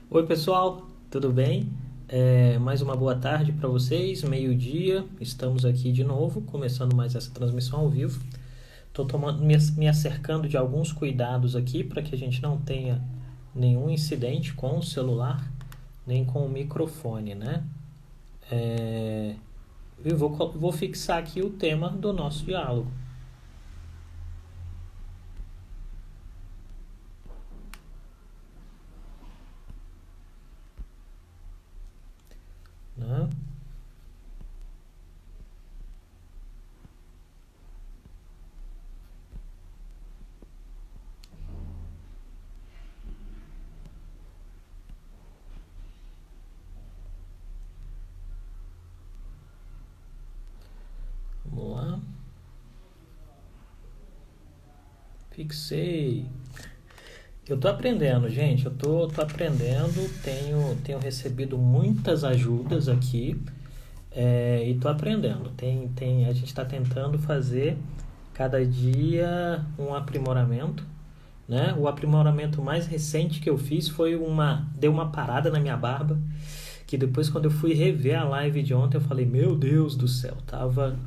Oi, pessoal, tudo bem? Mais uma boa tarde para vocês, meio-dia, estamos aqui de novo, começando mais essa transmissão ao vivo. Estou me acercando de alguns cuidados aqui para que a gente não tenha nenhum incidente com o celular, nem com o microfone, né? Eu vou fixar aqui o tema do nosso diálogo, né? Vamos lá. Fixei. Eu tô aprendendo, gente. Eu tô aprendendo. Tenho recebido muitas ajudas aqui e tô aprendendo. A gente está tentando fazer cada dia um aprimoramento, né? O aprimoramento mais recente que eu fiz foi deu uma parada na minha barba, que depois quando eu fui rever a live de ontem eu falei, meu Deus do céu, tava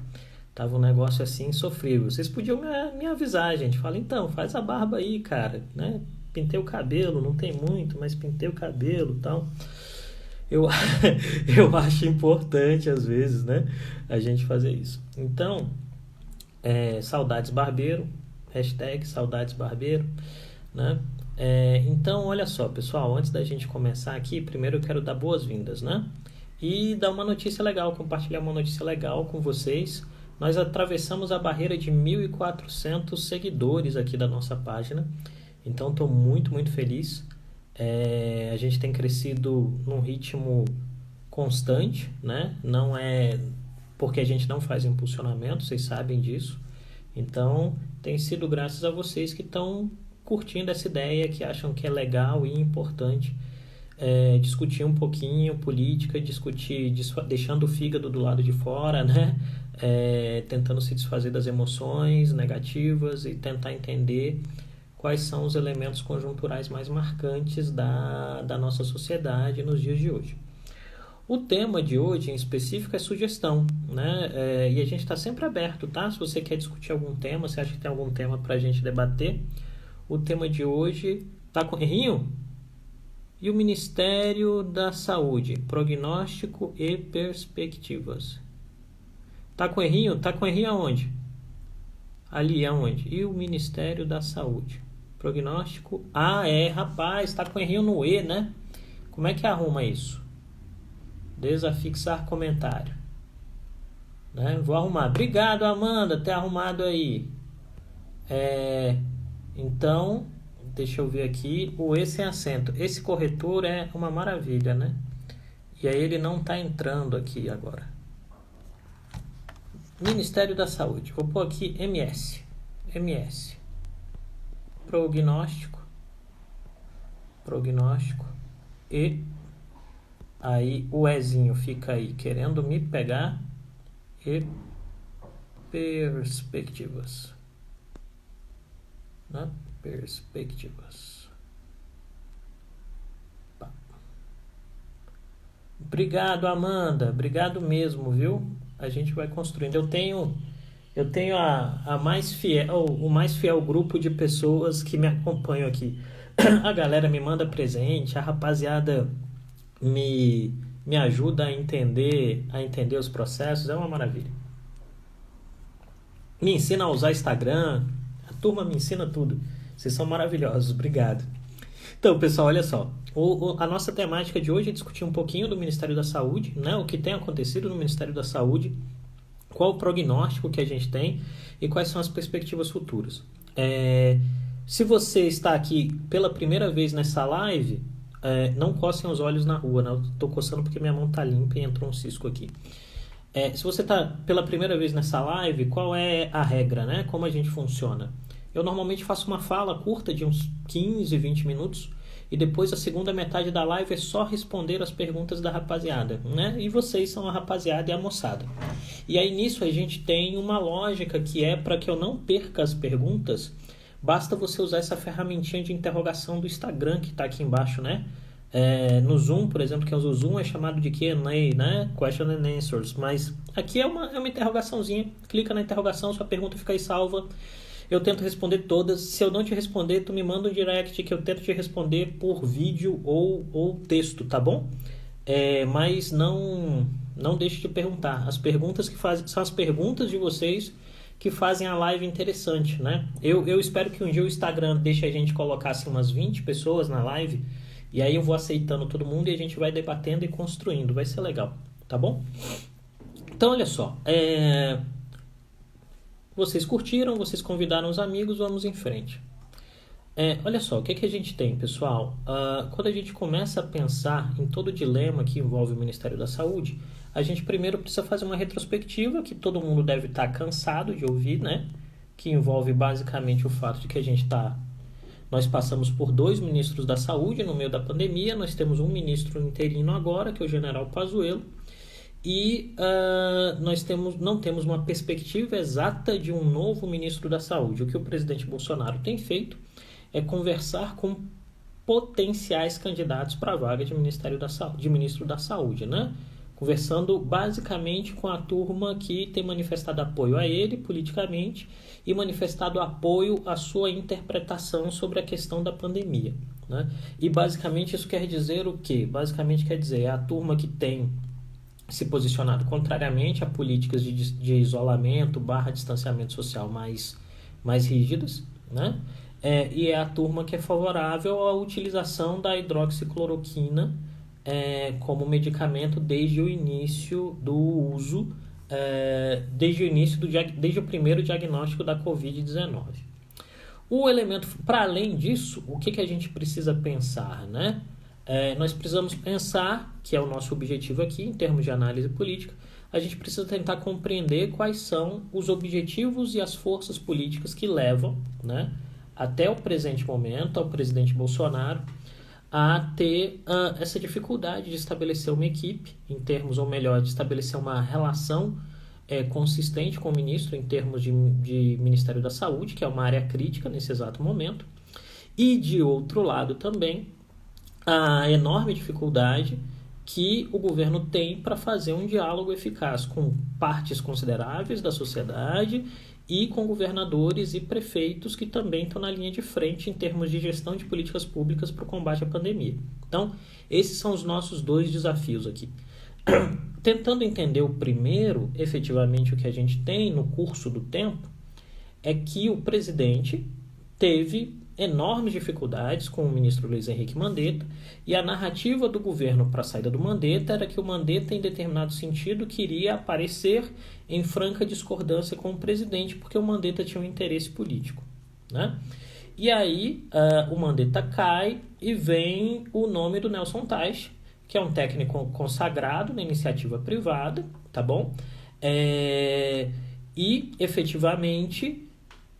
um negócio assim sofrível. Vocês podiam me avisar, gente. Fala, então, faz a barba aí, cara, né? Pintei o cabelo, não tem muito, mas pintei o cabelo e tal. Eu, eu acho importante, às vezes, né? A gente fazer isso. Então, saudades barbeiro, hashtag saudades barbeiro, né? Então, olha só, pessoal, antes da gente começar aqui, primeiro eu quero dar boas-vindas, né? E dar uma notícia legal, compartilhar uma notícia legal com vocês. Nós atravessamos a barreira de 1.400 seguidores aqui da nossa página. Então, estou muito, muito feliz. A gente tem crescido num ritmo constante, né? Não é porque a gente não faz impulsionamento, vocês sabem disso. Então, tem sido graças a vocês que estão curtindo essa ideia, que acham que é legal e importante discutir um pouquinho política, deixando o fígado do lado de fora, né? Tentando se desfazer das emoções negativas e tentar entender quais são os elementos conjunturais mais marcantes da nossa sociedade nos dias de hoje. O tema de hoje, em específico, é sugestão, né? E a gente está sempre aberto, tá? Se você quer discutir algum tema, se acha que tem algum tema para a gente debater, o tema de hoje tá com Rinho? E o Ministério da Saúde, prognóstico e perspectivas. Tá com errinho? Tá com errinho aonde? Ali, aonde? E o Ministério da Saúde. Prognóstico. Rapaz, tá com errinho no E, né? Como é que arruma isso? Desafixar comentário. Né? Vou arrumar. Obrigado, Amanda, ter arrumado aí. Então, deixa eu ver aqui. O E sem acento. Esse corretor é uma maravilha, né? E aí ele não tá entrando aqui agora. Ministério da Saúde. Vou pôr aqui MS. MS. Prognóstico. E aí o Ezinho fica aí querendo me pegar. E perspectivas. Né? Perspectivas. Pá. Obrigado, Amanda. Obrigado mesmo, viu? A gente vai construindo. Eu tenho o mais fiel grupo de pessoas que me acompanham aqui. A galera me manda presente, a rapaziada me ajuda a entender os processos, é uma maravilha. Me ensina a usar Instagram, a turma me ensina tudo. Vocês são maravilhosos, obrigado. Então, pessoal, olha só. A nossa temática de hoje é discutir um pouquinho do Ministério da Saúde, né? O que tem acontecido no Ministério da Saúde, qual o prognóstico que a gente tem e quais são as perspectivas futuras. Se você está aqui pela primeira vez nessa live, não coçem os olhos na rua, né? Eu estou coçando porque minha mão está limpa e entrou um cisco aqui. Se você está pela primeira vez nessa live, qual é a regra, né? Como a gente funciona? Eu normalmente faço uma fala curta de uns 15, 20 minutos e depois a segunda metade da live é só responder as perguntas da rapaziada, né? E vocês são a rapaziada e a moçada. E aí nisso a gente tem uma lógica que é para que eu não perca as perguntas, basta você usar essa ferramentinha de interrogação do Instagram que está aqui embaixo, né? No Zoom, por exemplo, que é o Zoom, é chamado de Q&A, né? Question and Answers. Mas aqui é uma interrogaçãozinha. Clica na interrogação, sua pergunta fica aí salva. Eu tento responder todas. Se eu não te responder, tu me manda um direct que eu tento te responder por vídeo ou texto, tá bom? Mas não deixe de perguntar. As perguntas que fazem são as perguntas de vocês que fazem a live interessante, né? Eu espero que um dia o Instagram deixe a gente colocar assim, umas 20 pessoas na live, e aí eu vou aceitando todo mundo e a gente vai debatendo e construindo. Vai ser legal, tá bom? Então, olha só. Vocês curtiram, vocês convidaram os amigos, vamos em frente. Olha só, o que a gente tem, pessoal? Quando a gente começa a pensar em todo o dilema que envolve o Ministério da Saúde, a gente primeiro precisa fazer uma retrospectiva, que todo mundo deve estar cansado de ouvir, né? Que envolve basicamente o fato de que nós passamos por 2 ministros da Saúde no meio da pandemia, nós temos um ministro interino agora, que é o general Pazuello, e nós não temos uma perspectiva exata de um novo ministro da Saúde. O que o presidente Bolsonaro tem feito é conversar com potenciais candidatos para a vaga de ministro da Saúde, né? Conversando basicamente com a turma que tem manifestado apoio a ele politicamente e manifestado apoio à sua interpretação sobre a questão da pandemia, né? E basicamente isso quer dizer o quê? Basicamente quer dizer a turma que tem se posicionado contrariamente a políticas de isolamento / distanciamento social mais rígidas, né? E é a turma que é favorável à utilização da hidroxicloroquina como medicamento desde o início do uso, desde o primeiro diagnóstico da Covid-19. O elemento, para além disso, o que a gente precisa pensar, né? Nós precisamos pensar, que é o nosso objetivo aqui, em termos de análise política, a gente precisa tentar compreender quais são os objetivos e as forças políticas que levam, né, até o presente momento, ao presidente Bolsonaro, a ter essa dificuldade de estabelecer uma equipe, em termos, ou melhor, de estabelecer uma relação consistente com o ministro, em termos de Ministério da Saúde, que é uma área crítica nesse exato momento, e, de outro lado, também, a enorme dificuldade que o governo tem para fazer um diálogo eficaz com partes consideráveis da sociedade e com governadores e prefeitos que também estão na linha de frente em termos de gestão de políticas públicas para o combate à pandemia. Então, esses são os nossos 2 desafios aqui. Tentando entender o primeiro, efetivamente, o que a gente tem no curso do tempo, é que o presidente teve enormes dificuldades com o ministro Luiz Henrique Mandetta, e a narrativa do governo para a saída do Mandetta era que o Mandetta, em determinado sentido, queria aparecer em franca discordância com o presidente, porque o Mandetta tinha um interesse político, né? E aí o Mandetta cai e vem o nome do Nelson Teich, que é um técnico consagrado na iniciativa privada, tá bom? E, efetivamente,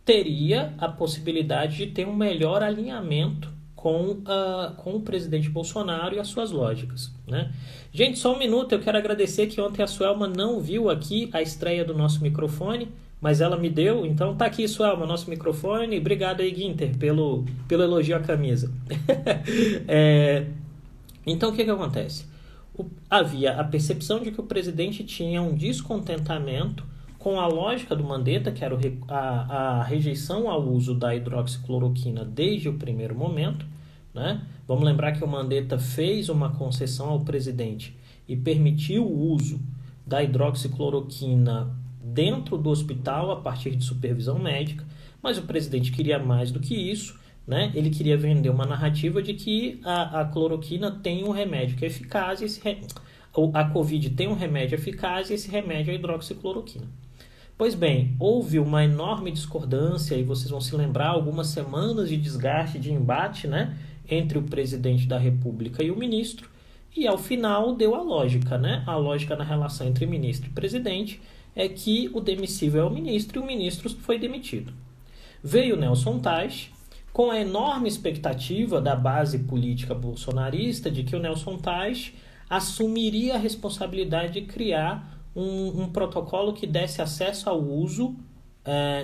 teria a possibilidade de ter um melhor alinhamento com o presidente Bolsonaro e as suas lógicas, né? Gente, só um minuto, eu quero agradecer que ontem a Suelma não viu aqui a estreia do nosso microfone, mas ela me deu, então tá aqui, Suelma, nosso microfone. Obrigado aí, Guinter, pelo elogio à camisa. Então, o que acontece? Havia a percepção de que o presidente tinha um descontentamento com a lógica do Mandetta, que era a rejeição ao uso da hidroxicloroquina desde o primeiro momento, né? Vamos lembrar que o Mandetta fez uma concessão ao presidente e permitiu o uso da hidroxicloroquina dentro do hospital a partir de supervisão médica, mas o presidente queria mais do que isso, né? Ele queria vender uma narrativa de que a cloroquina tem um remédio que é eficaz, a Covid tem um remédio eficaz e esse remédio é a hidroxicloroquina. Pois bem, houve uma enorme discordância, e vocês vão se lembrar, algumas semanas de desgaste, de embate, né, entre o presidente da República e o ministro, e ao final deu a lógica, né? A lógica na relação entre ministro e presidente é que o demissível é o ministro e o ministro foi demitido. Veio Nelson Teich, com a enorme expectativa da base política bolsonarista de que o Nelson Teich assumiria a responsabilidade de criar um protocolo que desse acesso ao uso,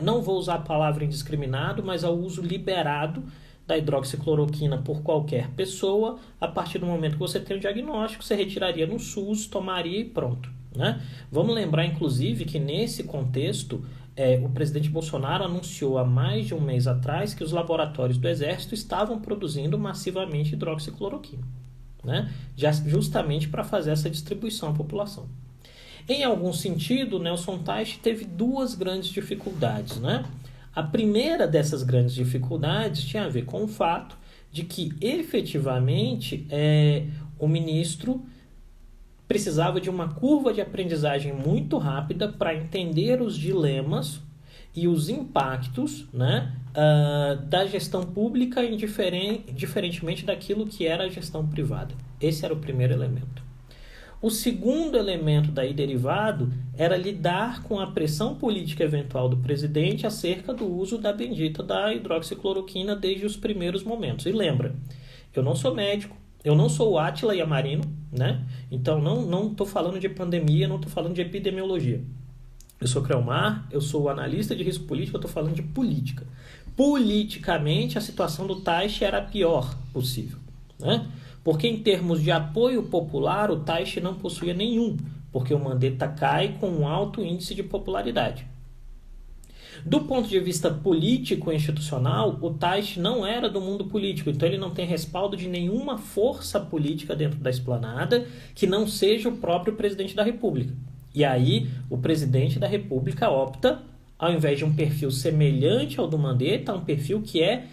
não vou usar a palavra indiscriminado, mas ao uso liberado da hidroxicloroquina por qualquer pessoa. A partir do momento que você tem o diagnóstico, você retiraria no SUS, tomaria e pronto, né? Vamos lembrar, inclusive, que nesse contexto, o presidente Bolsonaro anunciou há mais de um mês atrás que os laboratórios do Exército estavam produzindo massivamente hidroxicloroquina, né? Justamente para fazer essa distribuição à população. Em algum sentido, Nelson Teich teve duas grandes dificuldades, né? A primeira dessas grandes dificuldades tinha a ver com o fato de que, efetivamente, o ministro precisava de uma curva de aprendizagem muito rápida para entender os dilemas e os impactos, né, da gestão pública, diferentemente daquilo que era a gestão privada. Esse era o primeiro elemento. O segundo elemento daí derivado era lidar com a pressão política eventual do presidente acerca do uso da bendita da hidroxicloroquina desde os primeiros momentos. E lembra, eu não sou médico, eu não sou o Átila Yamarino, né? Então não estou falando de pandemia, não estou falando de epidemiologia. Eu sou Creomar, eu sou analista de risco político, eu estou falando de política. Politicamente, a situação do Teich era a pior possível, né? Porque em termos de apoio popular, o Teich não possuía nenhum, porque o Mandetta cai com um alto índice de popularidade. Do ponto de vista político e institucional, o Teich não era do mundo político, então ele não tem respaldo de nenhuma força política dentro da esplanada que não seja o próprio presidente da República. E aí, o presidente da República opta, ao invés de um perfil semelhante ao do Mandetta, um perfil que é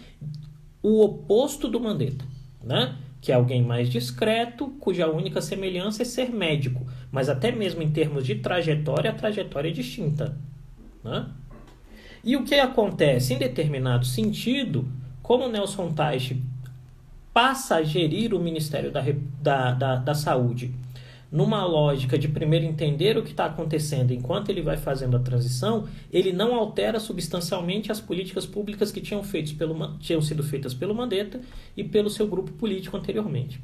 o oposto do Mandetta, né? Que é alguém mais discreto, cuja única semelhança é ser médico. Mas até mesmo em termos de trajetória, a trajetória é distinta, né? E o que acontece? Em determinado sentido, como Nelson Teich passa a gerir o Ministério da Saúde numa lógica de primeiro entender o que está acontecendo enquanto ele vai fazendo a transição, ele não altera substancialmente as políticas públicas que tinham sido feitas pelo Mandetta e pelo seu grupo político anteriormente.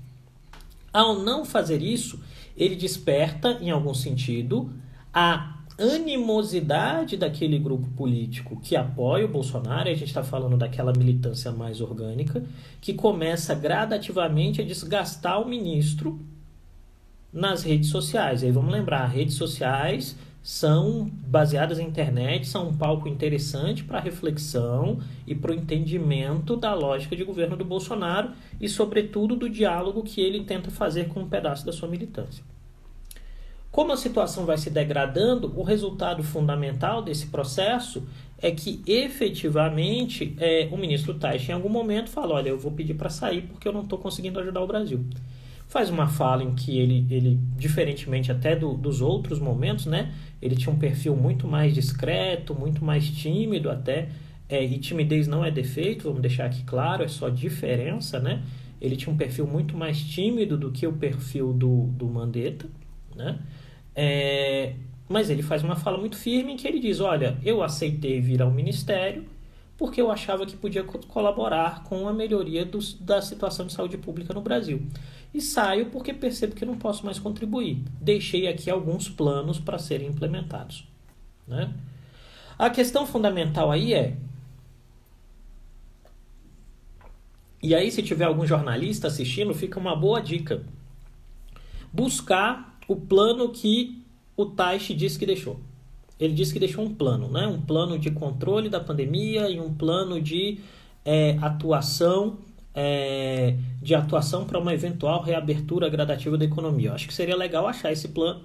Ao não fazer isso, ele desperta, em algum sentido, a animosidade daquele grupo político que apoia o Bolsonaro, e a gente está falando daquela militância mais orgânica, que começa gradativamente a desgastar o ministro nas redes sociais. Aí vamos lembrar, redes sociais são baseadas na internet, são um palco interessante para a reflexão e para o entendimento da lógica de governo do Bolsonaro e, sobretudo, do diálogo que ele tenta fazer com um pedaço da sua militância. Como a situação vai se degradando, o resultado fundamental desse processo é que, efetivamente, o ministro Teich, em algum momento, fala: olha, eu vou pedir para sair porque eu não estou conseguindo ajudar o Brasil. Faz uma fala em que ele diferentemente até dos outros momentos, né, ele tinha um perfil muito mais discreto, muito mais tímido até, e timidez não é defeito, vamos deixar aqui claro, é só diferença, né? Ele tinha um perfil muito mais tímido do que o perfil do Mandetta, né? Mas ele faz uma fala muito firme em que ele diz: olha, eu aceitei vir ao Ministério porque eu achava que podia colaborar com a melhoria da situação de saúde pública no Brasil. E saio porque percebo que não posso mais contribuir. Deixei aqui alguns planos para serem implementados, né? A questão fundamental aí e aí se tiver algum jornalista assistindo, fica uma boa dica: buscar o plano que o Teich disse que deixou. Ele disse que deixou um plano, né? Um plano de controle da pandemia e um plano de atuação para uma eventual reabertura gradativa da economia. Eu acho que seria legal achar esse plano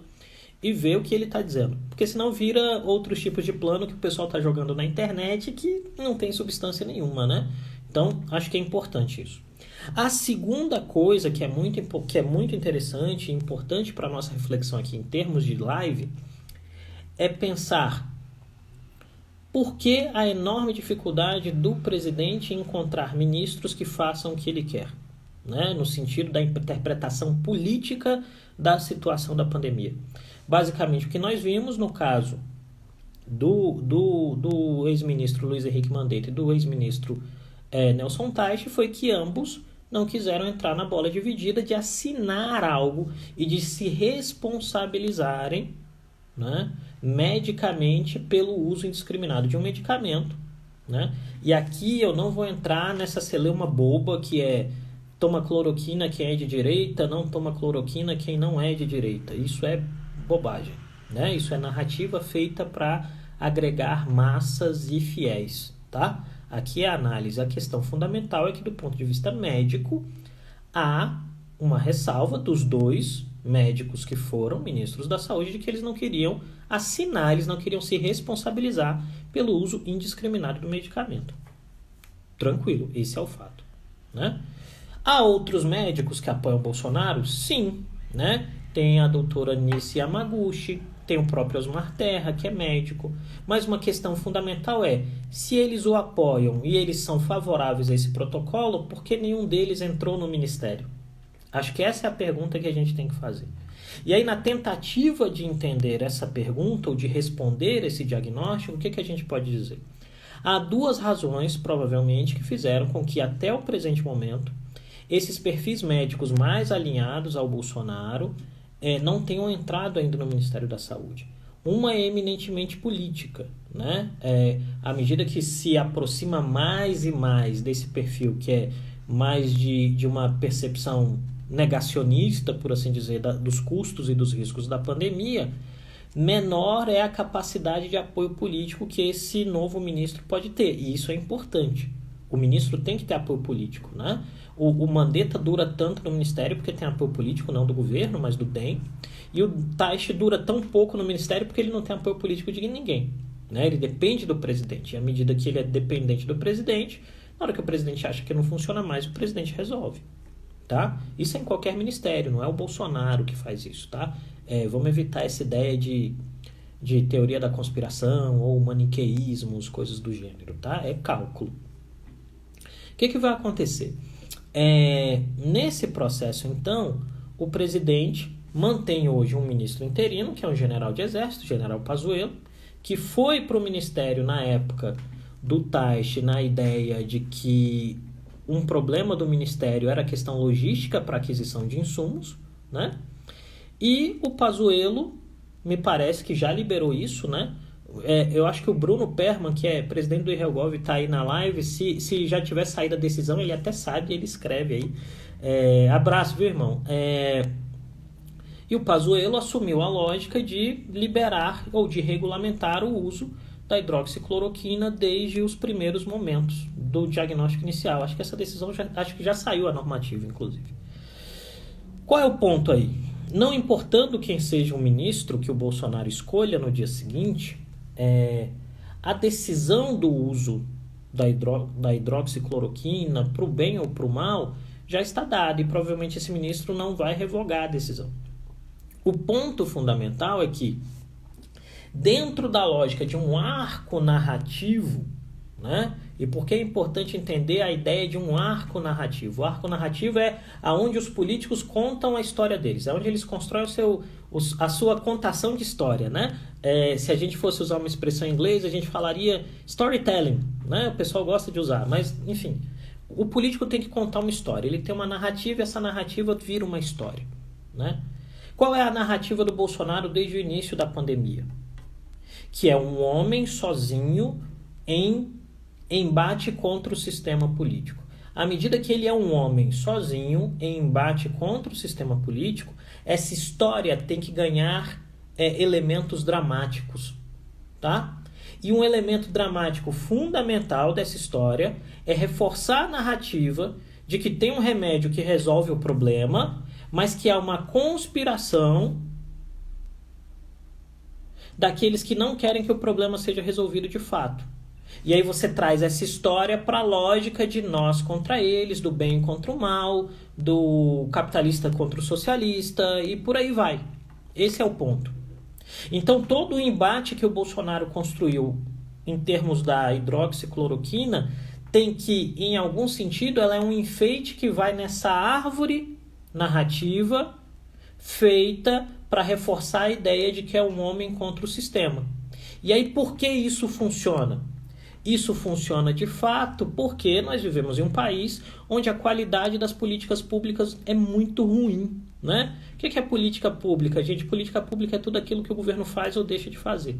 e ver o que ele está dizendo, porque senão vira outros tipos de plano que o pessoal está jogando na internet que não tem substância nenhuma, né? Então, acho que é importante isso. A segunda coisa que é muito interessante e importante para a nossa reflexão aqui em termos de live é pensar por que a enorme dificuldade do presidente em encontrar ministros que façam o que ele quer, né? No sentido da interpretação política da situação da pandemia. Basicamente, o que nós vimos no caso do ex-ministro Luiz Henrique Mandetta e do ex-ministro Nelson Teich foi que ambos não quiseram entrar na bola dividida de assinar algo e de se responsabilizarem, né, medicamente pelo uso indiscriminado de um medicamento né? E aqui eu não vou entrar nessa celeuma boba que é toma cloroquina quem é de direita, não toma cloroquina quem não é de direita. Isso é bobagem, né? Isso é narrativa feita para agregar massas e fiéis, tá? Aqui é a análise. A questão fundamental é que, do ponto de vista médico, há uma ressalva dos dois médicos que foram ministros da saúde de que eles não queriam assinar, eles não queriam se responsabilizar pelo uso indiscriminado do medicamento. Tranquilo, esse é o fato, né? Há outros médicos que apoiam o Bolsonaro? Sim, né? Tem a doutora Nice Yamaguchi, tem o próprio Osmar Terra, que é médico. Mas uma questão fundamental é, se eles o apoiam e eles são favoráveis a esse protocolo, por que nenhum deles entrou no ministério? Acho que essa é a pergunta que a gente tem que fazer. E aí, na tentativa de entender essa pergunta, ou de responder esse diagnóstico, o que a gente pode dizer? Há duas razões, provavelmente, que fizeram com que, até o presente momento, esses perfis médicos mais alinhados ao Bolsonaro não tenham entrado ainda no Ministério da Saúde. Uma é eminentemente política, né? À medida que se aproxima mais e mais desse perfil, que é mais de uma percepção negacionista, por assim dizer, dos custos e dos riscos da pandemia, menor é a capacidade de apoio político que esse novo ministro pode ter. E isso é importante. O ministro tem que ter apoio político, né? O Mandetta dura tanto no ministério porque tem apoio político, não do governo, mas do DEM. E o Taishi dura tão pouco no ministério porque ele não tem apoio político de ninguém, né? Ele depende do presidente. E à medida que ele é dependente do presidente, na hora que o presidente acha que não funciona mais, o presidente resolve, tá? Isso é em qualquer ministério, não é o Bolsonaro que faz isso, tá? Vamos evitar essa ideia de teoria da conspiração ou maniqueísmos, coisas do gênero, tá? É cálculo. O que vai acontecer? Nesse processo, então, o presidente mantém hoje um ministro interino, que é um general de exército, general Pazuello, que foi para o ministério na época do Taishi, na ideia de que um problema do ministério era a questão logística para aquisição de insumos, né? E o Pazuello, me parece que já liberou isso, né? Eu acho que o Bruno Perman, que é presidente do IRELGOV, está aí na live. Se já tiver saído a decisão, ele até sabe, ele escreve aí. Abraço, viu, irmão? E o Pazuello assumiu a lógica de liberar ou de regulamentar o uso da hidroxicloroquina desde os primeiros momentos do diagnóstico inicial. Acho que essa decisão acho que já saiu a normativa, inclusive. Qual é o ponto aí? Não importando quem seja o ministro que o Bolsonaro escolha no dia seguinte, a decisão do uso da hidroxicloroquina para o bem ou para o mal já está dada e provavelmente esse ministro não vai revogar a decisão. O ponto fundamental é que, dentro da lógica de um arco narrativo, né? E por que é importante entender a ideia de um arco narrativo? O arco narrativo é aonde os políticos contam a história deles, é onde eles constroem a sua contação de história, né? Se a gente fosse usar uma expressão em inglês, a gente falaria storytelling, né? O pessoal gosta de usar, mas enfim, o político tem que contar uma história, ele tem uma narrativa e essa narrativa vira uma história, né? Qual é a narrativa do Bolsonaro desde o início da pandemia? Que é um homem sozinho em embate contra o sistema político. À medida que ele é um homem sozinho em embate contra o sistema político, essa história tem que ganhar elementos dramáticos, tá? E um elemento dramático fundamental dessa história é reforçar a narrativa de que tem um remédio que resolve o problema, mas que há uma conspiração daqueles que não querem que o problema seja resolvido de fato. E aí você traz essa história para a lógica de nós contra eles, do bem contra o mal, do capitalista contra o socialista e por aí vai. Esse é o ponto. Então todo o embate que o Bolsonaro construiu em termos da hidroxicloroquina tem que, em algum sentido, ela é um enfeite que vai nessa árvore narrativa feita para reforçar a ideia de que é um homem contra o sistema. E aí por que isso funciona? Isso funciona de fato porque nós vivemos em um país onde a qualidade das políticas públicas é muito ruim, né? O que é política pública? Gente, política pública é tudo aquilo que o governo faz ou deixa de fazer.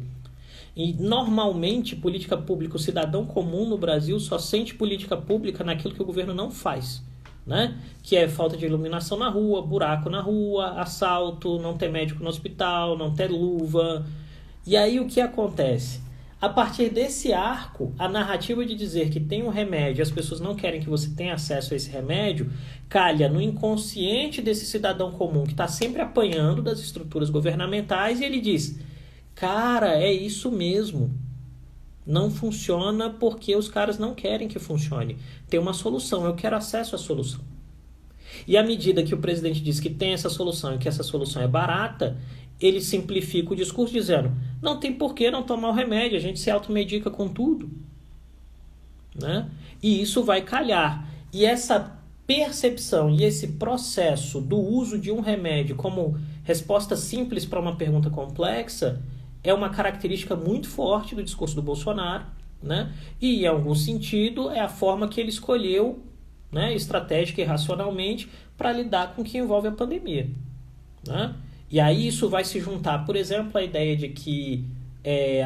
E normalmente, política pública, o cidadão comum no Brasil só sente política pública naquilo que o governo não faz, né? Que é falta de iluminação na rua, buraco na rua, assalto, não ter médico no hospital, não ter luva. E aí o que acontece? A partir desse arco, a narrativa de dizer que tem um remédio e as pessoas não querem que você tenha acesso a esse remédio, calha no inconsciente desse cidadão comum que está sempre apanhando das estruturas governamentais e ele diz: cara, é isso mesmo. Não funciona porque os caras não querem que funcione. Tem uma solução, eu quero acesso à solução. E à medida que o presidente diz que tem essa solução e que essa solução é barata, ele simplifica o discurso dizendo: não tem por que não tomar o remédio, a gente se automedica com tudo. Né? E isso vai calhar. E essa percepção e esse processo do uso de um remédio como resposta simples para uma pergunta complexa é uma característica muito forte do discurso do Bolsonaro, né? E, em algum sentido, é a forma que ele escolheu, né, estratégica e racionalmente, para lidar com o que envolve a pandemia. Né? E aí isso vai se juntar, por exemplo, à ideia de que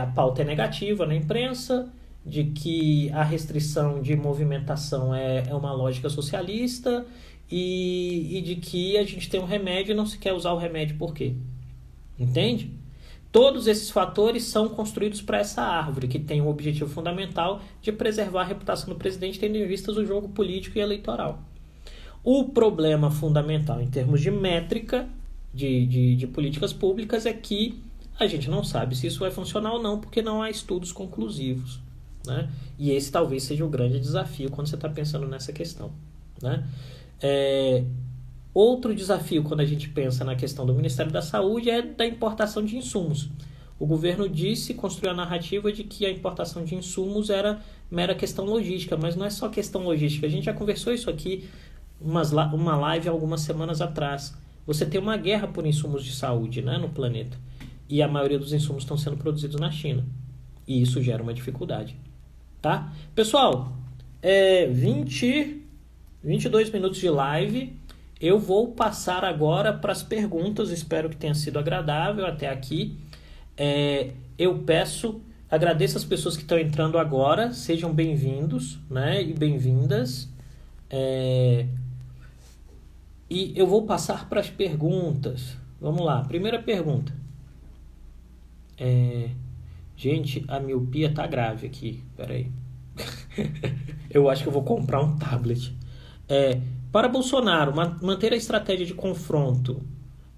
a pauta é negativa na imprensa, de que a restrição de movimentação é uma lógica socialista e de que a gente tem um remédio e não se quer usar o remédio por quê? Entende? Todos esses fatores são construídos para essa árvore, que tem o objetivo fundamental de preservar a reputação do presidente, tendo em vista o jogo político e eleitoral. O problema fundamental em termos de métrica de políticas públicas é que a gente não sabe se isso vai funcionar ou não, porque não há estudos conclusivos. Né? E esse talvez seja o grande desafio quando você está pensando nessa questão. Né? Outro desafio quando a gente pensa na questão do Ministério da Saúde é da importação de insumos. O governo construiu a narrativa de que a importação de insumos era mera questão logística, mas não é só questão logística. A gente já conversou isso aqui uma live algumas semanas atrás. Você tem uma guerra por insumos de saúde, né, no planeta. E a maioria dos insumos estão sendo produzidos na China. E isso gera uma dificuldade. Tá? Pessoal, 22 minutos de live. Eu vou passar agora para as perguntas. Espero que tenha sido agradável até aqui. Eu agradeço as pessoas que estão entrando agora. Sejam bem-vindos, né, e bem-vindas. E eu vou passar para as perguntas. Vamos lá. Primeira pergunta. Gente, a miopia tá grave aqui. Pera aí. Eu acho que eu vou comprar um tablet. Para Bolsonaro manter a estratégia de confronto,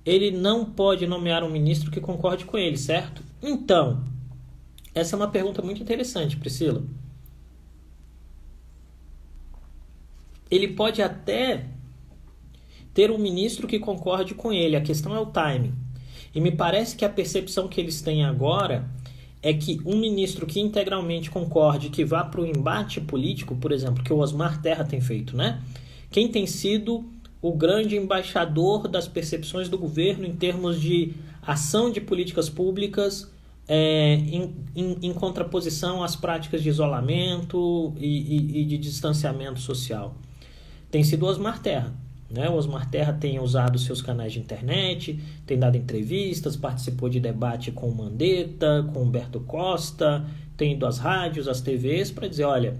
ele não pode nomear um ministro que concorde com ele, certo? Então, essa é uma pergunta muito interessante, Priscila. Ele pode até ter um ministro que concorde com ele, a questão é o timing. E me parece que a percepção que eles têm agora é que um ministro que integralmente concorde, que vá para o embate político, por exemplo, que o Osmar Terra tem feito, né? Quem tem sido o grande embaixador das percepções do governo em termos de ação de políticas públicas em contraposição às práticas de isolamento e de distanciamento social? Tem sido o Osmar Terra. Né? O Osmar Terra tem usado seus canais de internet, tem dado entrevistas, participou de debate com o Mandetta, com o Humberto Costa, tem ido às rádios, às TVs para dizer, olha,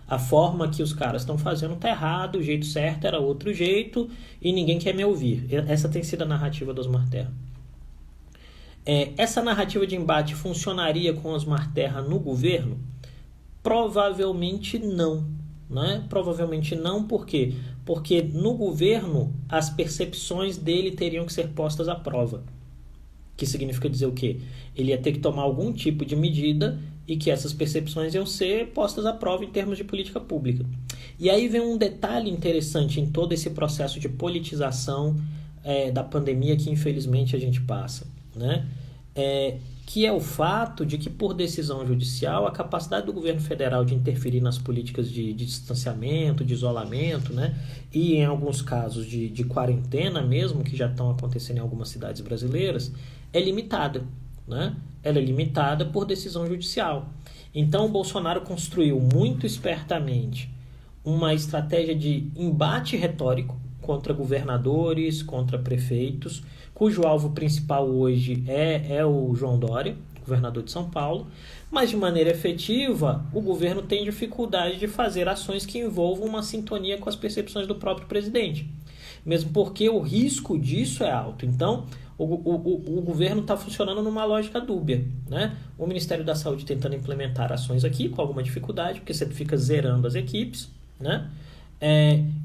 a forma que os caras estão fazendo está errado, o jeito certo era outro jeito e ninguém quer me ouvir. Essa tem sido a narrativa do Osmar Terra. Essa narrativa de embate funcionaria com o Osmar Terra no governo? Provavelmente não. Né? Provavelmente não, por quê? Porque no governo as percepções dele teriam que ser postas à prova. Que significa dizer o quê? Ele ia ter que tomar algum tipo de medida e que essas percepções iam ser postas à prova em termos de política pública. E aí vem um detalhe interessante em todo esse processo de politização da pandemia que infelizmente a gente passa, né? Que é o fato de que, por decisão judicial, a capacidade do governo federal de interferir nas políticas de distanciamento, de isolamento, né, e em alguns casos de quarentena mesmo, que já estão acontecendo em algumas cidades brasileiras, é limitada. Né? Ela é limitada por decisão judicial. Então, o Bolsonaro construiu muito espertamente uma estratégia de embate retórico contra governadores, contra prefeitos, cujo alvo principal hoje é o João Dória, governador de São Paulo, mas de maneira efetiva, o governo tem dificuldade de fazer ações que envolvam uma sintonia com as percepções do próprio presidente, mesmo porque o risco disso é alto. Então, o governo está funcionando numa lógica dúbia, né? O Ministério da Saúde tentando implementar ações aqui com alguma dificuldade, porque você fica zerando as equipes, né?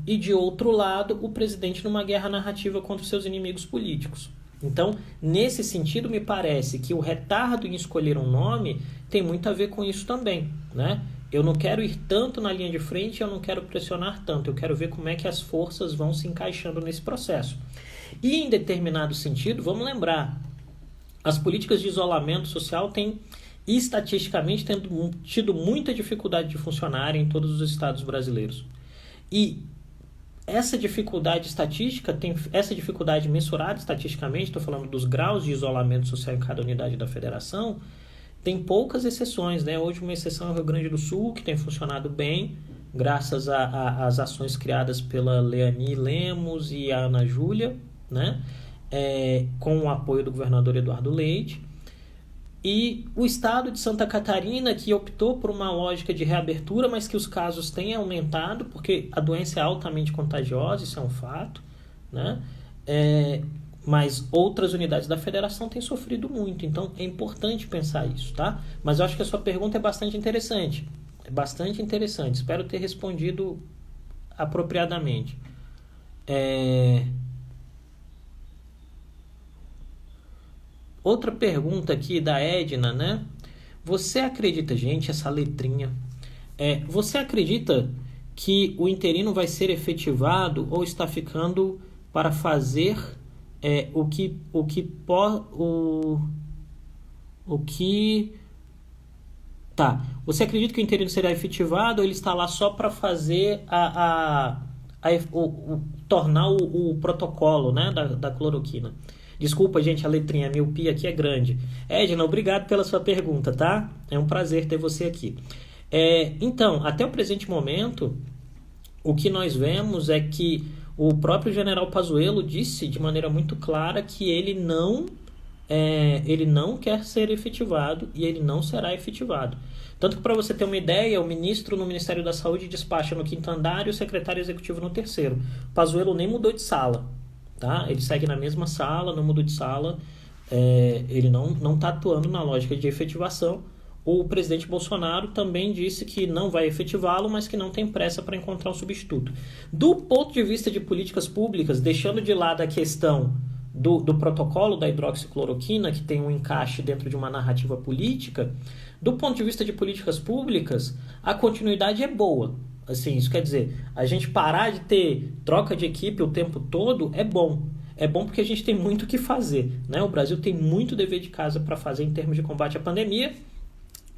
E de outro lado, o presidente numa guerra narrativa contra os seus inimigos políticos. Então, nesse sentido, me parece que o retardo em escolher um nome tem muito a ver com isso também, né? Eu não quero ir tanto na linha de frente, eu não quero pressionar tanto, eu quero ver como é que as forças vão se encaixando nesse processo. E em determinado sentido, vamos lembrar, as políticas de isolamento social têm, estatisticamente, tido muita dificuldade de funcionar em todos os estados brasileiros. E essa dificuldade estatística, essa dificuldade mensurada estatisticamente, estou falando dos graus de isolamento social em cada unidade da federação, tem poucas exceções, né? Hoje uma exceção é o Rio Grande do Sul, que tem funcionado bem, graças às ações criadas pela Leani Lemos e a Ana Júlia, né? Com o apoio do governador Eduardo Leite. E o estado de Santa Catarina, que optou por uma lógica de reabertura, mas que os casos têm aumentado, porque a doença é altamente contagiosa, isso é um fato, né? Mas outras unidades da federação têm sofrido muito, então é importante pensar isso, tá? Mas eu acho que a sua pergunta é bastante interessante. É bastante interessante, espero ter respondido apropriadamente. Outra pergunta aqui da Edna, né? Você acredita, gente, essa letrinha, você acredita que o interino vai ser efetivado ou está ficando para fazer Você acredita que o interino será efetivado ou ele está lá só para fazer tornar o protocolo, né, da cloroquina? Desculpa, gente, a letrinha, a miopia aqui é grande. Edna, obrigado pela sua pergunta, tá? É um prazer ter você aqui. Então, até o presente momento, o que nós vemos é que o próprio general Pazuello disse de maneira muito clara que ele não quer ser efetivado e ele não será efetivado. Tanto que, para você ter uma ideia, o ministro no Ministério da Saúde despacha no quinto andar e o secretário executivo no terceiro. Pazuello nem mudou de sala, tá? Ele segue na mesma sala, não mudou de sala, ele não está atuando na lógica de efetivação. O presidente Bolsonaro também disse que não vai efetivá-lo, mas que não tem pressa para encontrar um substituto. Do ponto de vista de políticas públicas, deixando de lado a questão do protocolo da hidroxicloroquina, que tem um encaixe dentro de uma narrativa política, do ponto de vista de políticas públicas, a continuidade é boa. Assim, isso quer dizer, a gente parar de ter troca de equipe o tempo todo é bom. É bom porque a gente tem muito o que fazer, né? O Brasil tem muito dever de casa para fazer em termos de combate à pandemia.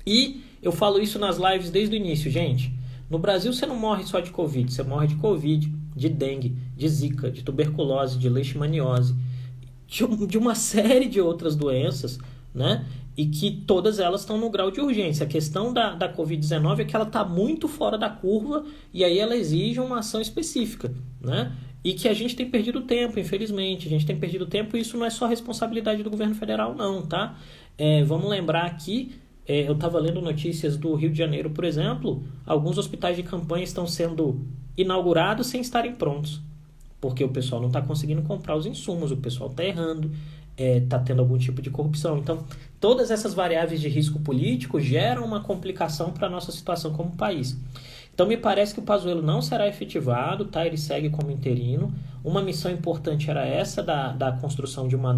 E eu falo isso nas lives desde o início, gente. No Brasil você não morre só de Covid, você morre de Covid, de dengue, de zika, de tuberculose, de leishmaniose, de uma série de outras doenças, né? E que todas elas estão no grau de urgência. A questão da Covid-19 é que ela está muito fora da curva e aí ela exige uma ação específica, né? E que a gente tem perdido tempo, infelizmente. A gente tem perdido tempo e isso não é só responsabilidade do governo federal, não, tá? Vamos lembrar aqui, eu estava lendo notícias do Rio de Janeiro, por exemplo, alguns hospitais de campanha estão sendo inaugurados sem estarem prontos, porque o pessoal não está conseguindo comprar os insumos, o pessoal está errando, está tendo algum tipo de corrupção. Então, todas essas variáveis de risco político geram uma complicação para a nossa situação como país. Então, me parece que o Pazuello não será efetivado, tá? Ele segue como interino. Uma missão importante era essa da construção de uma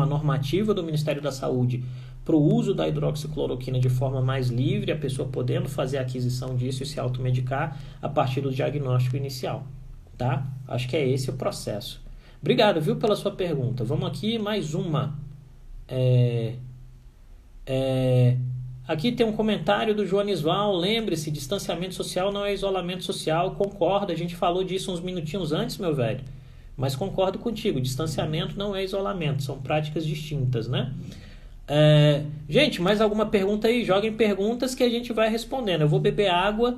normativa do Ministério da Saúde para o uso da hidroxicloroquina de forma mais livre, a pessoa podendo fazer a aquisição disso e se automedicar a partir do diagnóstico inicial, tá? Acho que é esse o processo. Obrigado, viu, pela sua pergunta. Vamos aqui, mais uma. Aqui tem um comentário do Joanisval. Lembre-se, distanciamento social não é isolamento social. Concordo, a gente falou disso uns minutinhos antes, meu velho. Mas concordo contigo, distanciamento não é isolamento, são práticas distintas, né? Gente, mais alguma pergunta aí? Joguem perguntas que a gente vai respondendo. Eu vou beber água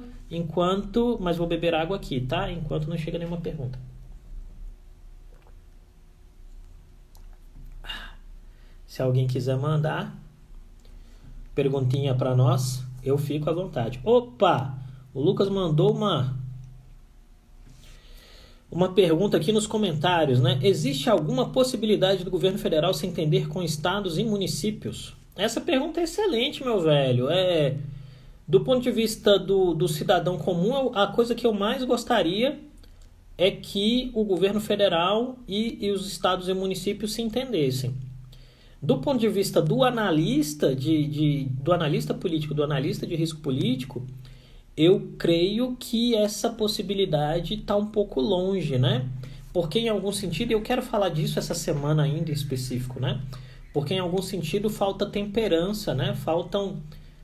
mas vou beber água aqui, tá? Enquanto não chega nenhuma pergunta. Se alguém quiser mandar perguntinha para nós, eu fico à vontade. Opa! O Lucas mandou uma pergunta aqui nos comentários, né? Existe alguma possibilidade do governo federal se entender com estados e municípios? Essa pergunta é excelente, meu velho. Do ponto de vista do cidadão comum, a coisa que eu mais gostaria é que o governo federal e os estados e municípios se entendessem. Do ponto de vista do analista, do analista político, do analista de risco político, eu creio que essa possibilidade está um pouco longe, né? Porque em algum sentido, eu quero falar disso essa semana ainda em específico, né? Porque em algum sentido falta temperança, né?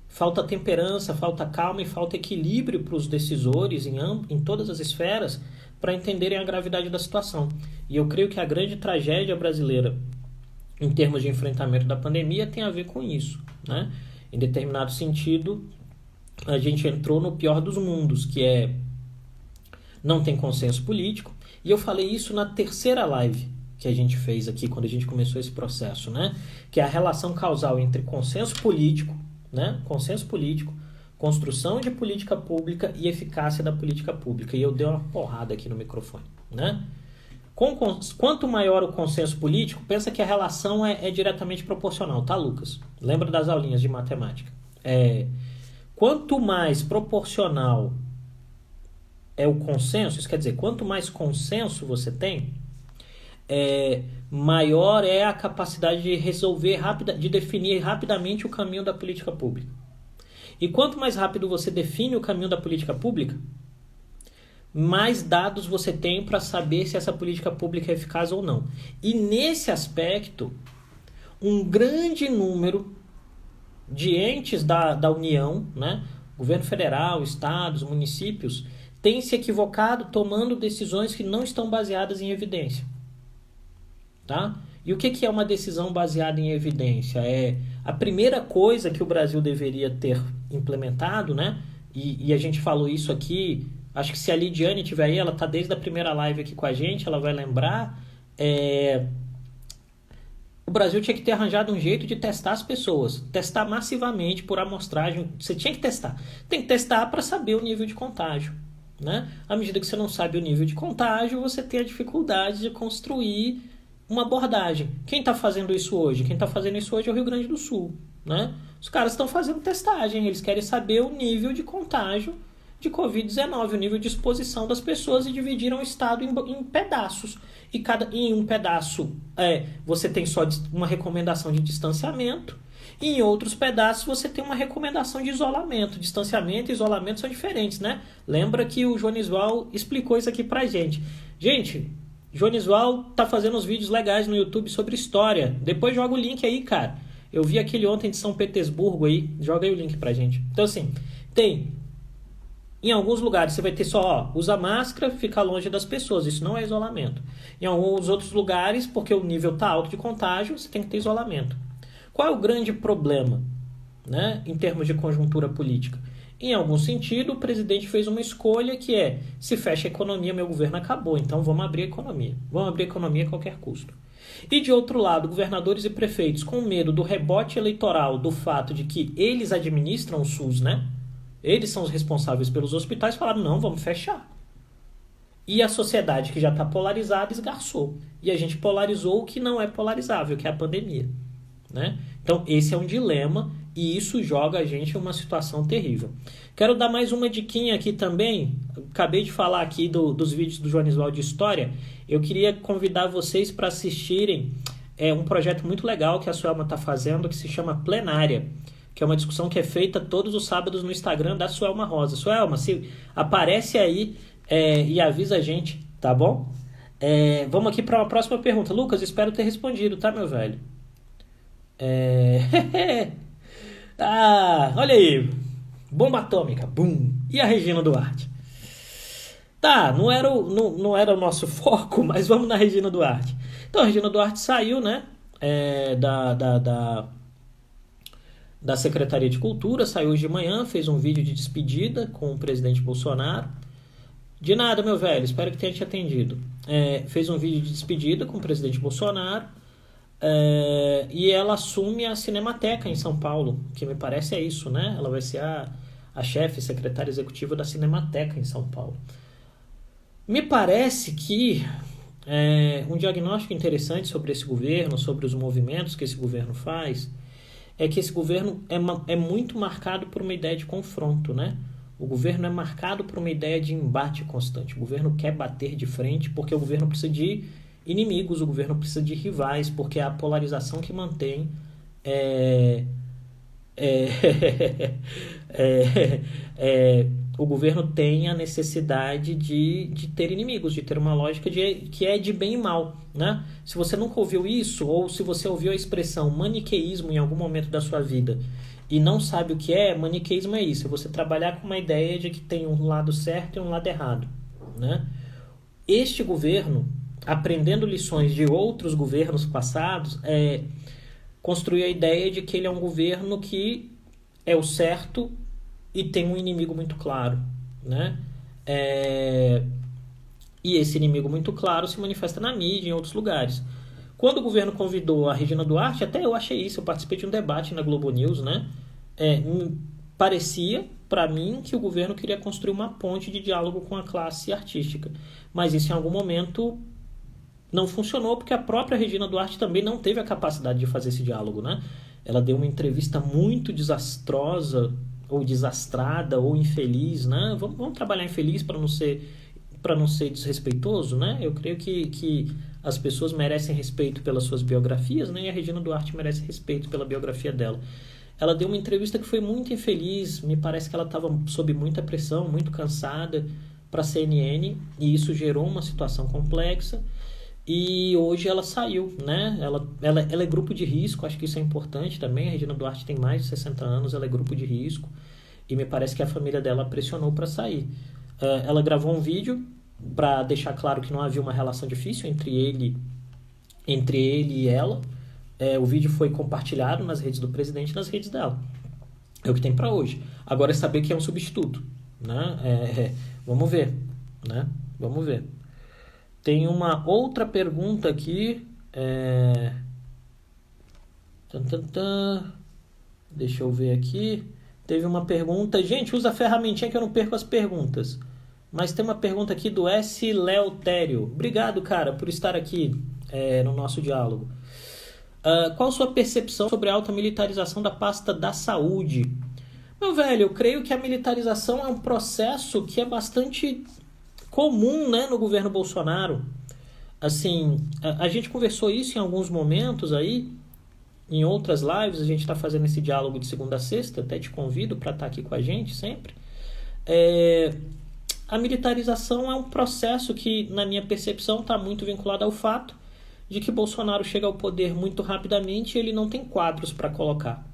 Falta temperança, falta calma e falta equilíbrio para os decisores em todas as esferas para entenderem a gravidade da situação. E eu creio que a grande tragédia brasileira em termos de enfrentamento da pandemia tem a ver com isso, né? Em determinado sentido, a gente entrou no pior dos mundos, que é não tem consenso político. E eu falei isso na terceira live que a gente fez aqui quando a gente começou esse processo, né? Que é a relação causal entre consenso político, né? Consenso político, construção de política pública e eficácia da política pública. E eu dei uma porrada aqui no microfone, né? Quanto maior o consenso político, pensa que a relação é diretamente proporcional, tá, Lucas? Lembra das aulinhas de matemática. Quanto mais proporcional é o consenso, isso quer dizer, quanto mais consenso você tem, maior é a capacidade de resolver de definir rapidamente o caminho da política pública. E quanto mais rápido você define o caminho da política pública, mais dados você tem para saber se essa política pública é eficaz ou não. E nesse aspecto, um grande número de entes da União, né, governo federal, estados, municípios, tem se equivocado tomando decisões que não estão baseadas em evidência. Tá? E o que é uma decisão baseada em evidência? A primeira coisa que o Brasil deveria ter implementado, né? E a gente falou isso aqui, acho que se a Lidiane estiver aí, ela está desde a primeira live aqui com a gente, ela vai lembrar, o Brasil tinha que ter arranjado um jeito de testar as pessoas, testar massivamente por amostragem, você tinha que testar. Tem que testar para saber o nível de contágio, né? À medida que você não sabe o nível de contágio, você tem a dificuldade de construir uma abordagem. Quem está fazendo isso hoje? Quem está fazendo isso hoje é o Rio Grande do Sul, né? Os caras estão fazendo testagem, eles querem saber o nível de contágio de Covid-19, o nível de exposição das pessoas, e dividiram o estado em pedaços. E em um pedaço você tem só uma recomendação de distanciamento, e em outros pedaços você tem uma recomendação de isolamento. Distanciamento e isolamento são diferentes, né? Lembra que o Jonisval explicou isso aqui pra gente. Gente, Jonisval tá fazendo uns vídeos legais no YouTube sobre história. Depois joga o link aí, cara. Eu vi aquele ontem de São Petersburgo aí. Joga aí o link pra gente. Então, assim, em alguns lugares você vai ter só, usa máscara, fica longe das pessoas. Isso não é isolamento. Em alguns outros lugares, porque o nível tá alto de contágio, você tem que ter isolamento. Qual é o grande problema, né, em termos de conjuntura política? Em algum sentido, o presidente fez uma escolha que se fecha a economia, meu governo acabou, então vamos abrir a economia. Vamos abrir a economia a qualquer custo. E de outro lado, governadores e prefeitos com medo do rebote eleitoral, do fato de que eles administram o SUS, né? Eles são os responsáveis pelos hospitais, falaram, não, vamos fechar. E a sociedade que já está polarizada esgarçou. E a gente polarizou o que não é polarizável, que é a pandemia, né? Então, esse é um dilema e isso joga a gente em uma situação terrível. Quero dar mais uma diquinha aqui também. Acabei de falar aqui dos vídeos do Jonisval de História. Eu queria convidar vocês para assistirem um projeto muito legal que a Suelma está fazendo, que se chama Plenária, que é uma discussão que é feita todos os sábados no Instagram da Suelma Rosa. Suelma, se aparece aí e avisa a gente, tá bom? Vamos aqui para uma próxima pergunta. Lucas, espero ter respondido, tá, meu velho? Olha aí, bomba atômica, bum. E a Regina Duarte? Tá, não era o nosso foco, mas vamos na Regina Duarte. Então, a Regina Duarte saiu, né, da Secretaria de Cultura, saiu hoje de manhã, fez um vídeo de despedida com o presidente Bolsonaro. De nada, meu velho, espero que tenha te atendido. Fez um vídeo de despedida com o presidente Bolsonaro. E ela assume a Cinemateca em São Paulo, que me parece é isso, né? Ela vai ser a chefe, secretária executiva da Cinemateca em São Paulo. Me parece que um diagnóstico interessante sobre esse governo, sobre os movimentos que esse governo faz, é que esse governo é muito marcado por uma ideia de confronto, né? O governo é marcado por uma ideia de embate constante. O governo quer bater de frente porque o governo precisa de inimigos, o governo precisa de rivais, porque é a polarização que mantém é, o governo tem a necessidade de ter inimigos, de ter uma lógica que é de bem e mal, né? Se você nunca ouviu isso, ou se você ouviu a expressão maniqueísmo em algum momento da sua vida e não sabe o que é, maniqueísmo é isso, é você trabalhar com uma ideia de que tem um lado certo e um lado errado, né? Este governo, aprendendo lições de outros governos passados, construiu a ideia de que ele é um governo que é o certo e tem um inimigo muito claro, né? E esse inimigo muito claro se manifesta na mídia e em outros lugares. Quando o governo convidou a Regina Duarte, até eu achei isso, eu participei de um debate na Globo News, né? Parecia, para mim, que o governo queria construir uma ponte de diálogo com a classe artística. Mas isso, em algum momento, não funcionou, porque a própria Regina Duarte também não teve a capacidade de fazer esse diálogo, né? Ela deu uma entrevista muito desastrosa, ou desastrada, ou infeliz, né? Vamos trabalhar infeliz para não ser desrespeitoso, né? Eu creio que as pessoas merecem respeito pelas suas biografias, né? E a Regina Duarte merece respeito pela biografia dela. Ela deu uma entrevista que foi muito infeliz, me parece que ela estava sob muita pressão, muito cansada para a CNN, e isso gerou uma situação complexa, e hoje ela saiu, né? Ela é grupo de risco, acho que isso é importante também. A Regina Duarte tem mais de 60 anos, ela é grupo de risco, e me parece que a família dela pressionou para sair. Ela gravou um vídeo para deixar claro que não havia uma relação difícil entre ele e ela. O vídeo foi compartilhado nas redes do presidente e nas redes dela. É o que tem para hoje. Agora é saber que é um substituto, né? Vamos ver, né? Vamos ver. Tem uma outra pergunta aqui. Deixa eu ver aqui. Teve uma pergunta. Gente, usa a ferramentinha que eu não perco as perguntas. Mas tem uma pergunta aqui do S. Leotério. Obrigado, cara, por estar aqui no nosso diálogo. Qual a sua percepção sobre a alta militarização da pasta da saúde? Meu velho, eu creio que a militarização é um processo que é bastante comum, né, no governo Bolsonaro. Assim, a gente conversou isso em alguns momentos aí, em outras lives, a gente está fazendo esse diálogo de segunda a sexta, até te convido para estar aqui com a gente sempre. A militarização é um processo que, na minha percepção, está muito vinculado ao fato de que Bolsonaro chega ao poder muito rapidamente e ele não tem quadros para colocar,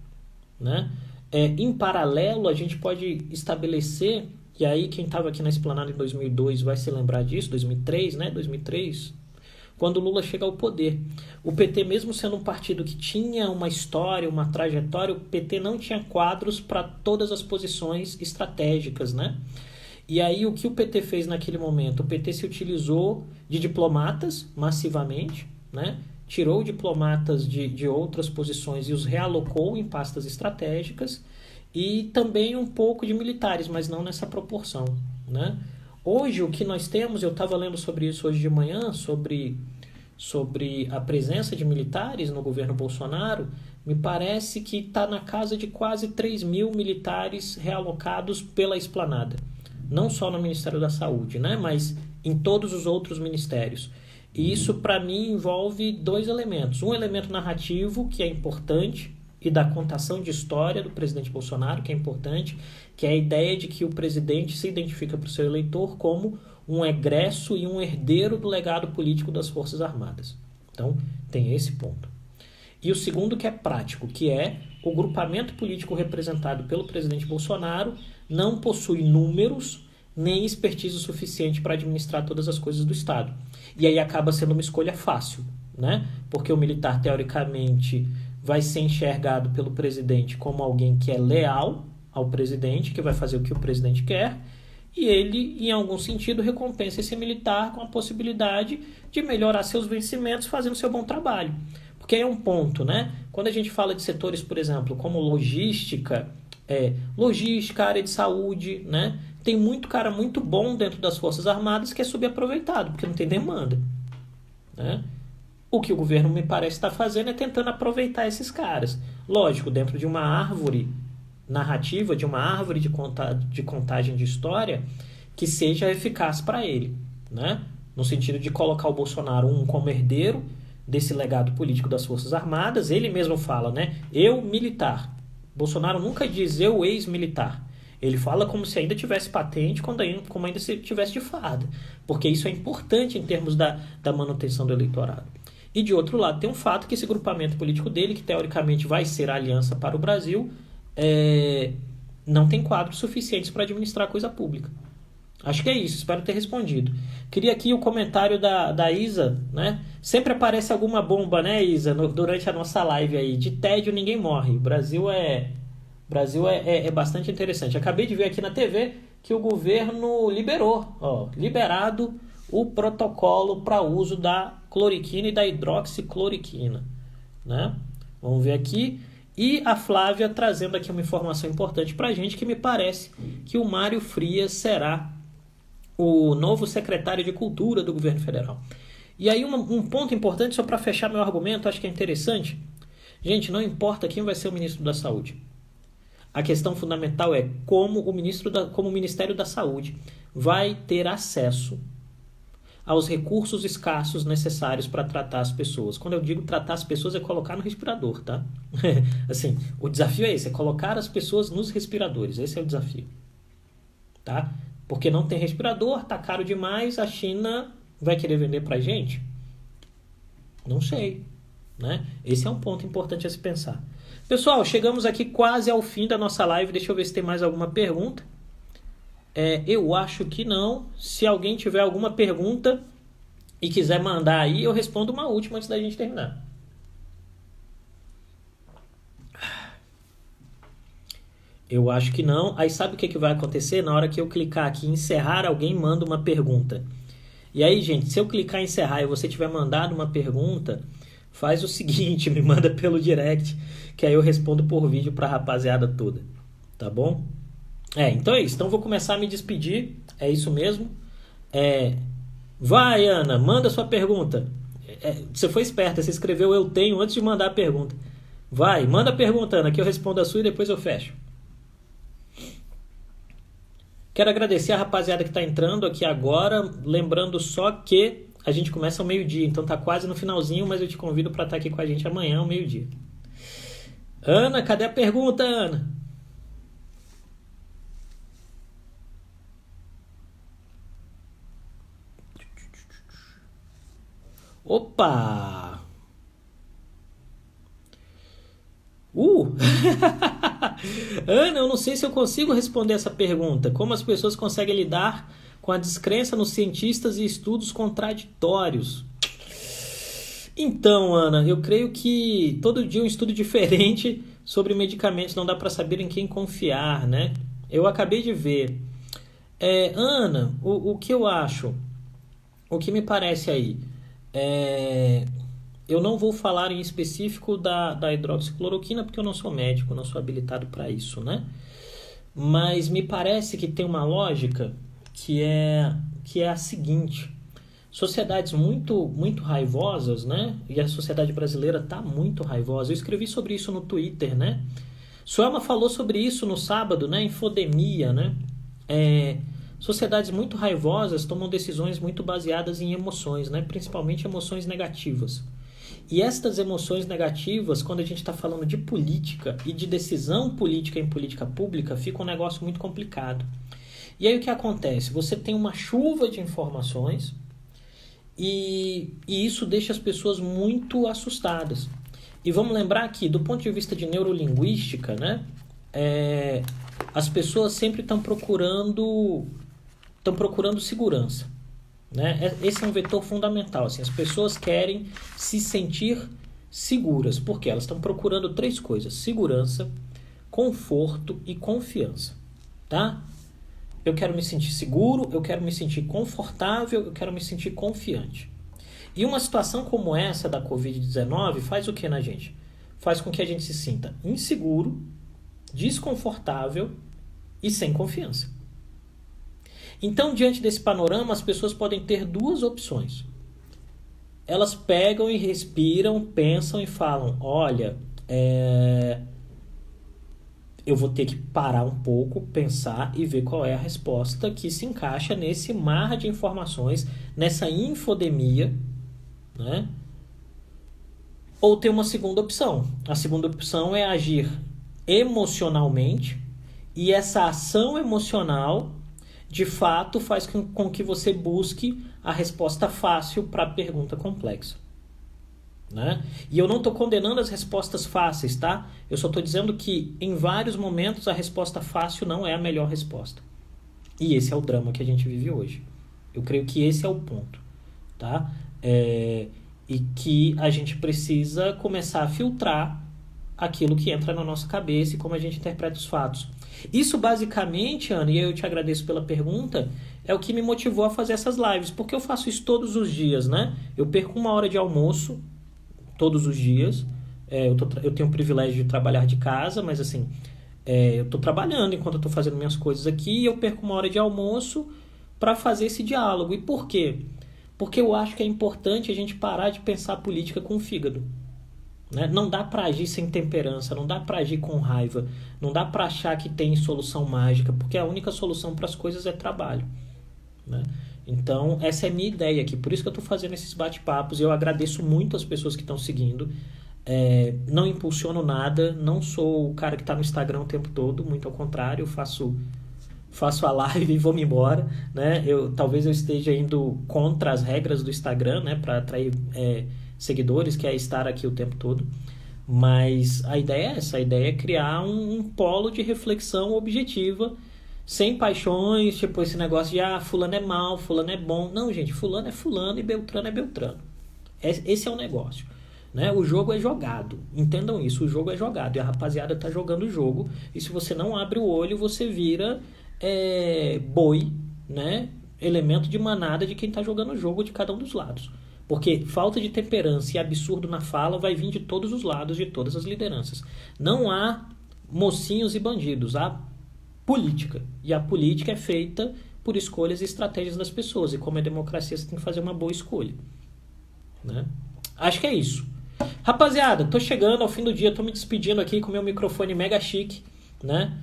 né? Em paralelo, a gente pode estabelecer, e aí quem estava aqui na Esplanada em 2002 vai se lembrar disso, 2003, né? 2003, quando Lula chega ao poder. O PT, mesmo sendo um partido que tinha uma história, uma trajetória, o PT não tinha quadros para todas as posições estratégicas, né? E aí o que o PT fez naquele momento? O PT se utilizou de diplomatas massivamente, né? Tirou diplomatas de outras posições e os realocou em pastas estratégicas, e também um pouco de militares, mas não nessa proporção, né? Hoje o que nós temos, eu estava lendo sobre isso hoje de manhã, sobre a presença de militares no governo Bolsonaro, me parece que está na casa de quase 3 mil militares realocados pela Esplanada. Não só no Ministério da Saúde, né? Mas em todos os outros ministérios. E isso, para mim, envolve dois elementos. Um elemento narrativo, que é importante, e da contação de história do presidente Bolsonaro, que é importante, que é a ideia de que o presidente se identifica para o seu eleitor como um egresso e um herdeiro do legado político das Forças Armadas. Então, tem esse ponto. E o segundo, que é prático, que é o grupamento político representado pelo presidente Bolsonaro não possui números nem expertise suficiente para administrar todas as coisas do Estado. E aí acaba sendo uma escolha fácil, né? Porque o militar, teoricamente, vai ser enxergado pelo presidente como alguém que é leal ao presidente, que vai fazer o que o presidente quer, e ele, em algum sentido, recompensa esse militar com a possibilidade de melhorar seus vencimentos fazendo seu bom trabalho. Porque é um ponto, né? Quando a gente fala de setores, por exemplo, como logística, área de saúde, né? Tem muito cara muito bom dentro das Forças Armadas que é subaproveitado, porque não tem demanda, né? O que o governo me parece estar fazendo é tentando aproveitar esses caras. Lógico, dentro de uma árvore narrativa, de uma árvore de contagem de história que seja eficaz para ele, né? No sentido de colocar o Bolsonaro como herdeiro desse legado político das Forças Armadas. Ele mesmo fala, né? Eu, militar. Bolsonaro nunca diz eu, ex-militar. Ele fala como se ainda tivesse patente, como ainda se tivesse de farda. Porque isso é importante em termos da manutenção do eleitorado. E de outro lado, tem um fato que esse grupamento político dele, que teoricamente vai ser a aliança para o Brasil, não tem quadros suficientes para administrar a coisa pública. Acho que é isso, espero ter respondido. Queria aqui o comentário da Isa, né? Sempre aparece alguma bomba, né, Isa, durante a nossa live aí. De tédio ninguém morre. O Brasil é bastante interessante. Acabei de ver aqui na TV que o governo liberado o protocolo para uso da cloroquina e da hidroxicloroquina, né? Vamos ver aqui. E a Flávia trazendo aqui uma informação importante para a gente, que me parece que o Mário Frias será o novo secretário de Cultura do governo federal. E aí um ponto importante, só para fechar meu argumento, acho que é interessante. Gente, não importa quem vai ser o ministro da Saúde. A questão fundamental é como o Ministério da Saúde vai ter acesso aos recursos escassos necessários para tratar as pessoas. Quando eu digo tratar as pessoas, é colocar no respirador, tá? Assim, o desafio é esse, é colocar as pessoas nos respiradores. Esse é o desafio, tá? Porque não tem respirador, tá caro demais, a China vai querer vender pra gente? Não sei, né? Esse é um ponto importante a se pensar. Pessoal, chegamos aqui quase ao fim da nossa live. Deixa eu ver se tem mais alguma pergunta. Eu acho que não. Se alguém tiver alguma pergunta e quiser mandar aí, eu respondo uma última antes da gente terminar. Eu acho que não. Aí sabe o que vai acontecer? Na hora que eu clicar aqui em encerrar, alguém manda uma pergunta. E aí, gente, se eu clicar em encerrar e você tiver mandado uma pergunta, faz o seguinte, me manda pelo direct, que aí eu respondo por vídeo pra rapaziada toda. Tá bom? Então é isso. Então vou começar a me despedir. É isso mesmo. Vai, Ana, manda sua pergunta. Você foi esperta, você escreveu eu tenho antes de mandar a pergunta. Vai, manda a pergunta, Ana, que eu respondo a sua e depois eu fecho. Quero agradecer a rapaziada que está entrando aqui agora. Lembrando só que a gente começa ao meio-dia, então tá quase no finalzinho, mas eu te convido para estar aqui com a gente amanhã ao meio-dia. Ana, cadê a pergunta, Ana? Opa! Ana, eu não sei se eu consigo responder essa pergunta. Como as pessoas conseguem lidar com a descrença nos cientistas e estudos contraditórios? Então, Ana, eu creio que todo dia um estudo diferente sobre medicamentos, não dá para saber em quem confiar, né? Eu acabei de ver. Ana, o que eu acho? O que me parece aí? Eu não vou falar em específico da hidroxicloroquina, porque eu não sou médico, não sou habilitado para isso, né? Mas me parece que tem uma lógica que é a seguinte: sociedades muito, muito raivosas, né? E a sociedade brasileira está muito raivosa. Eu escrevi sobre isso no Twitter, né? Suelma falou sobre isso no sábado, né? Infodemia, né? Sociedades muito raivosas tomam decisões muito baseadas em emoções, né? Principalmente emoções negativas. E estas emoções negativas, quando a gente está falando de política e de decisão política em política pública, fica um negócio muito complicado. E aí o que acontece? Você tem uma chuva de informações e isso deixa as pessoas muito assustadas. E vamos lembrar que, do ponto de vista de neurolinguística, né? As pessoas sempre estão procurando segurança, né? Esse é um vetor fundamental. Assim, as pessoas querem se sentir seguras, porque elas estão procurando 3 coisas: segurança, conforto e confiança, tá? Eu quero me sentir seguro, eu quero me sentir confortável, eu quero me sentir confiante. E uma situação como essa da Covid-19 faz o que na gente? Faz com que a gente se sinta inseguro, desconfortável e sem confiança. Então, diante desse panorama, as pessoas podem ter duas opções. Elas pegam e respiram, pensam e falam, olha, eu vou ter que parar um pouco, pensar e ver qual é a resposta que se encaixa nesse mar de informações, nessa infodemia, né? Ou tem uma segunda opção. A segunda opção é agir emocionalmente, e essa ação emocional, de fato, faz com que você busque a resposta fácil para a pergunta complexa. Né? E eu não estou condenando as respostas fáceis, tá? Eu só estou dizendo que em vários momentos a resposta fácil não é a melhor resposta. E esse é o drama que a gente vive hoje. Eu creio que esse é o ponto, tá? E que a gente precisa começar a filtrar aquilo que entra na nossa cabeça e como a gente interpreta os fatos. Isso basicamente, Ana, e eu te agradeço pela pergunta, é o que me motivou a fazer essas lives, porque eu faço isso todos os dias, né? Eu perco 1 hora de almoço todos os dias. Eu tenho o privilégio de trabalhar de casa, mas assim, eu estou trabalhando enquanto eu estou fazendo minhas coisas aqui, e eu perco 1 hora de almoço para fazer esse diálogo. E por quê? Porque eu acho que é importante a gente parar de pensar política com o fígado. Né? Não dá para agir sem temperança, não dá para agir com raiva, não dá para achar que tem solução mágica, porque a única solução para as coisas é trabalho. Né? Então, essa é a minha ideia aqui, por isso que eu estou fazendo esses bate-papos, e eu agradeço muito as pessoas que estão seguindo. Não impulsiono nada, não sou o cara que está no Instagram o tempo todo, muito ao contrário, eu faço a live e vou me embora, né? Talvez eu esteja indo contra as regras do Instagram, né? Para atrair seguidores, que é estar aqui o tempo todo. Mas a ideia é essa, a ideia é criar um polo de reflexão objetiva, sem paixões, tipo esse negócio de fulano é mal, fulano é bom. Não, gente, fulano é fulano e Beltrano é Beltrano. Esse é o negócio. Né? O jogo é jogado, entendam isso, o jogo é jogado e a rapaziada tá jogando o jogo, e se você não abre o olho, você vira boi, né? Elemento de manada de quem tá jogando o jogo de cada um dos lados, porque falta de temperança e absurdo na fala vai vir de todos os lados, de todas as lideranças. Não há mocinhos e bandidos, há política, e a política é feita por escolhas e estratégias das pessoas, e como é democracia você tem que fazer uma boa escolha, né? Acho que é isso. Rapaziada, tô chegando ao fim do dia, tô me despedindo aqui com o meu microfone mega chique, né?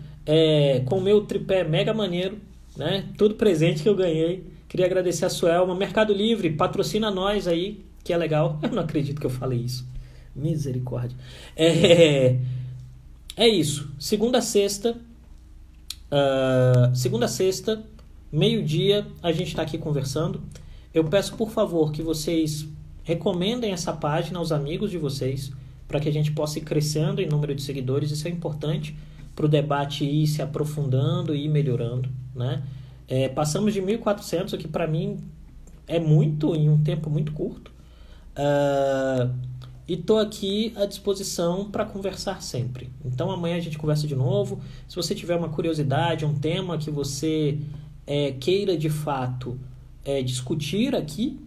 Com o meu tripé mega maneiro, né? Tudo presente que eu ganhei. Queria agradecer a Suelma. Mercado Livre, patrocina nós aí, que é legal. Eu não acredito que eu falei isso. Misericórdia. É isso. Segunda a sexta, meio-dia, a gente tá aqui conversando. Eu peço, por favor, que vocês recomendem essa página aos amigos de vocês, para que a gente possa ir crescendo em número de seguidores. Isso é importante para o debate ir se aprofundando e ir melhorando, né? Passamos de 1.400, o que para mim é muito, em um tempo muito curto. E estou aqui à disposição para conversar sempre. Então amanhã a gente conversa de novo. Se você tiver uma curiosidade, um tema que você queira de fato discutir aqui,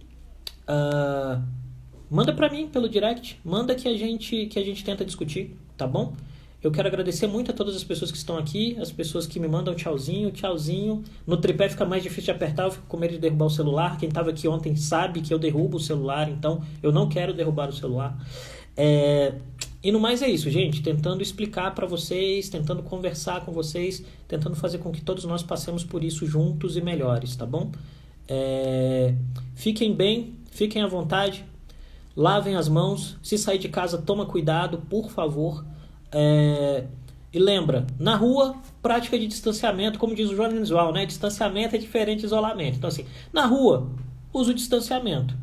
manda pra mim pelo direct, manda que a gente tenta discutir, tá bom? Eu quero agradecer muito a todas as pessoas que estão aqui, as pessoas que me mandam tchauzinho. No tripé fica mais difícil de apertar, eu fico com medo de derrubar o celular. Quem estava aqui ontem sabe que eu derrubo o celular, então eu não quero derrubar o celular. E no mais é isso, gente, tentando explicar para vocês, tentando conversar com vocês, tentando fazer com que todos nós passemos por isso juntos e melhores, tá bom? Fiquem bem, fiquem à vontade, lavem as mãos, se sair de casa toma cuidado, por favor. E lembra, na rua, prática de distanciamento, como diz o Jones Val, né? Distanciamento é diferente de isolamento. Então assim, na rua, usa o distanciamento.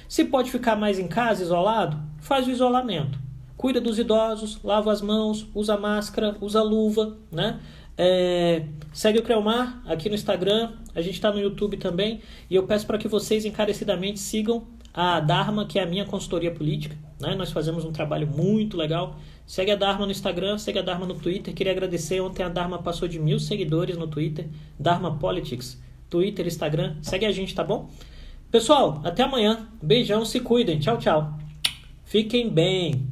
Se pode ficar mais em casa, isolado, faz o isolamento. Cuida dos idosos, lava as mãos, usa máscara, usa luva, né? Segue o Creomar aqui no Instagram, a gente está no YouTube também, e eu peço para que vocês encarecidamente sigam a Dharma, que é a minha consultoria política, né? Nós fazemos um trabalho muito legal. Segue a Dharma no Instagram, segue a Dharma no Twitter. Queria agradecer, ontem a Dharma passou de 1.000 seguidores no Twitter. Dharma Politics, Twitter, Instagram, segue a gente, tá bom? Pessoal, até amanhã. Beijão, se cuidem. Tchau, tchau. Fiquem bem.